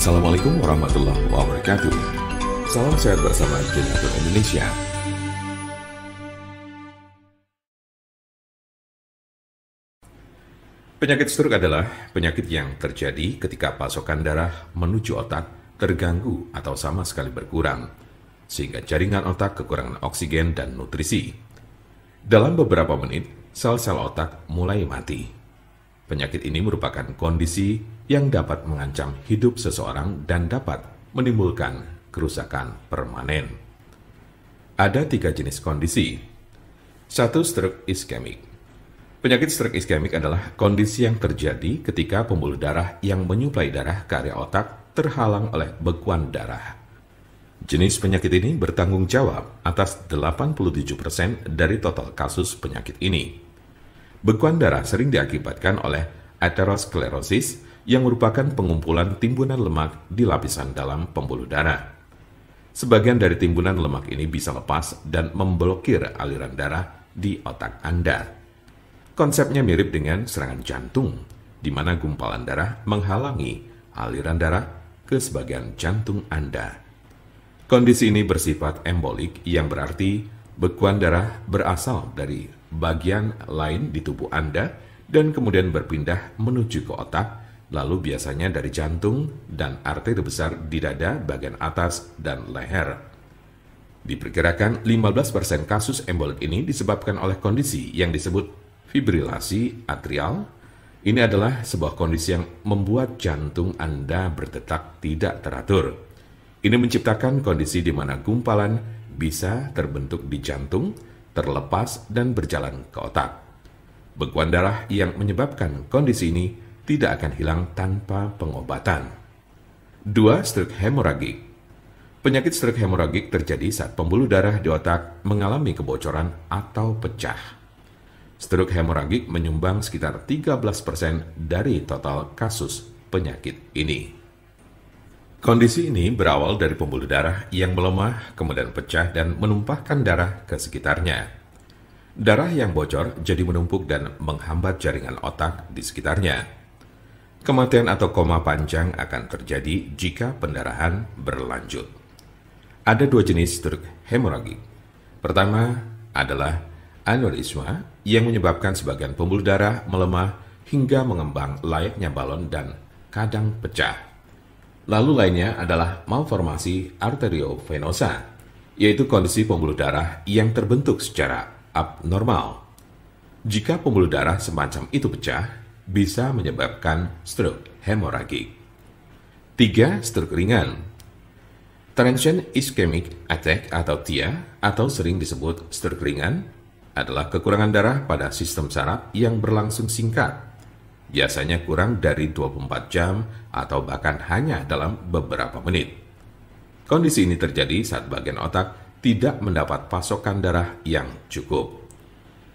Assalamualaikum warahmatullahi wabarakatuh. Salam sehat bersama Generator Indonesia. Penyakit stroke adalah penyakit yang terjadi ketika pasokan darah menuju otak terganggu atau sama sekali berkurang, sehingga jaringan otak kekurangan oksigen dan nutrisi. Dalam beberapa menit, sel-sel otak mulai mati. Penyakit ini merupakan kondisi yang dapat mengancam hidup seseorang dan dapat menimbulkan kerusakan permanen. Ada 3 jenis kondisi. 1. Stroke iskemik. Penyakit stroke iskemik adalah kondisi yang terjadi ketika pembuluh darah yang menyuplai darah ke area otak terhalang oleh bekuan darah. Jenis penyakit ini bertanggung jawab atas 87% dari total kasus penyakit ini. Bekuan darah sering diakibatkan oleh aterosklerosis yang merupakan pengumpulan timbunan lemak di lapisan dalam pembuluh darah. Sebagian dari timbunan lemak ini bisa lepas dan memblokir aliran darah di otak Anda. Konsepnya mirip dengan serangan jantung, di mana gumpalan darah menghalangi aliran darah ke sebagian jantung Anda. Kondisi ini bersifat embolik, yang berarti bekuan darah berasal dari bagian lain di tubuh Anda dan kemudian berpindah menuju ke otak, lalu biasanya dari jantung dan arteri besar di dada bagian atas dan leher. Diperkirakan 15% kasus embolik ini disebabkan oleh kondisi yang disebut fibrilasi atrial. Ini adalah sebuah kondisi yang membuat jantung Anda berdetak tidak teratur. Ini menciptakan kondisi di mana gumpalan bisa terbentuk di jantung, terlepas dan berjalan ke otak. Bekuan darah yang menyebabkan kondisi ini tidak akan hilang tanpa pengobatan. 2. Stroke hemoragik. Penyakit stroke hemoragik terjadi saat pembuluh darah di otak mengalami kebocoran atau pecah. Stroke hemoragik menyumbang sekitar 13% dari total kasus penyakit ini. Kondisi ini berawal dari pembuluh darah yang melemah, kemudian pecah dan menumpahkan darah ke sekitarnya. Darah yang bocor jadi menumpuk dan menghambat jaringan otak di sekitarnya. Kematian atau koma panjang akan terjadi jika pendarahan berlanjut. Ada 2 jenis stroke hemoragik. Pertama adalah aneurisma yang menyebabkan sebagian pembuluh darah melemah hingga mengembang layaknya balon dan kadang pecah. Lalu lainnya adalah malformasi arteriovenosa, yaitu kondisi pembuluh darah yang terbentuk secara abnormal. Jika pembuluh darah semacam itu pecah, bisa menyebabkan stroke hemoragik. 3. Stroke ringan. Transient ischemic attack atau TIA, atau sering disebut stroke ringan, adalah kekurangan darah pada sistem saraf yang berlangsung singkat, biasanya kurang dari 24 jam atau bahkan hanya dalam beberapa menit. Kondisi ini terjadi saat bagian otak tidak mendapat pasokan darah yang cukup.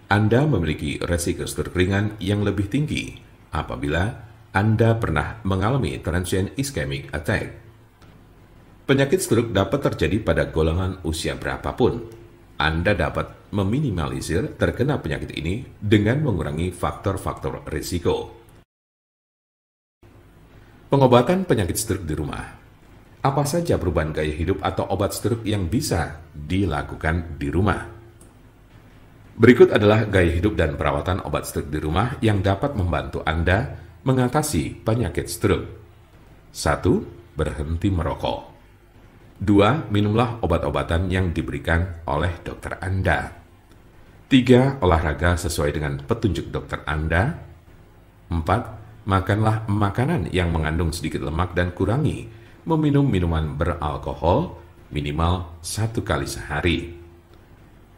Anda memiliki resiko stroke ringan yang lebih tinggi apabila Anda pernah mengalami transient ischemic attack. Penyakit stroke dapat terjadi pada golongan usia berapapun. Anda dapat meminimalisir terkena penyakit ini dengan mengurangi faktor-faktor risiko. Pengobatan penyakit stroke di rumah. Apa saja perubahan gaya hidup atau obat stroke yang bisa dilakukan di rumah? Berikut adalah gaya hidup dan perawatan obat stroke di rumah yang dapat membantu Anda mengatasi penyakit stroke. 1. Berhenti merokok. 2. Minumlah obat-obatan yang diberikan oleh dokter Anda. 3. Olahraga sesuai dengan petunjuk dokter Anda. 4. Makanlah makanan yang mengandung sedikit lemak dan kurangi meminum minuman beralkohol minimal 1 kali sehari.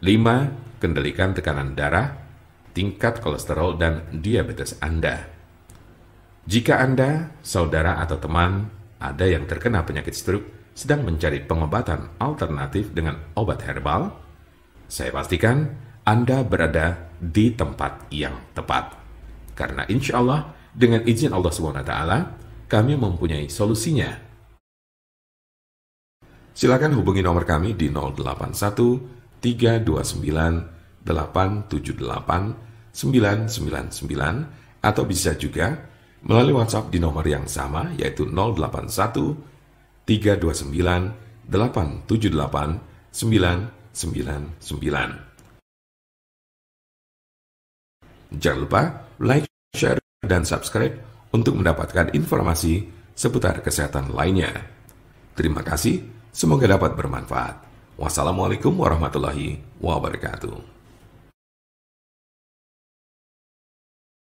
5. Kendalikan tekanan darah, tingkat kolesterol, dan diabetes Anda. Jika Anda, saudara atau teman ada yang terkena penyakit stroke sedang mencari pengobatan alternatif dengan obat herbal, saya pastikan Anda berada di tempat yang tepat. Karena insya Allah, dengan izin Allah SWT, kami mempunyai solusinya. Silakan hubungi nomor kami di 081 329 878 999 atau bisa juga melalui WhatsApp di nomor yang sama, yaitu 081 329 878 999. Jangan lupa like, share, dan subscribe untuk mendapatkan informasi seputar kesehatan lainnya. Terima kasih, semoga dapat bermanfaat. Wassalamualaikum warahmatullahi wabarakatuh.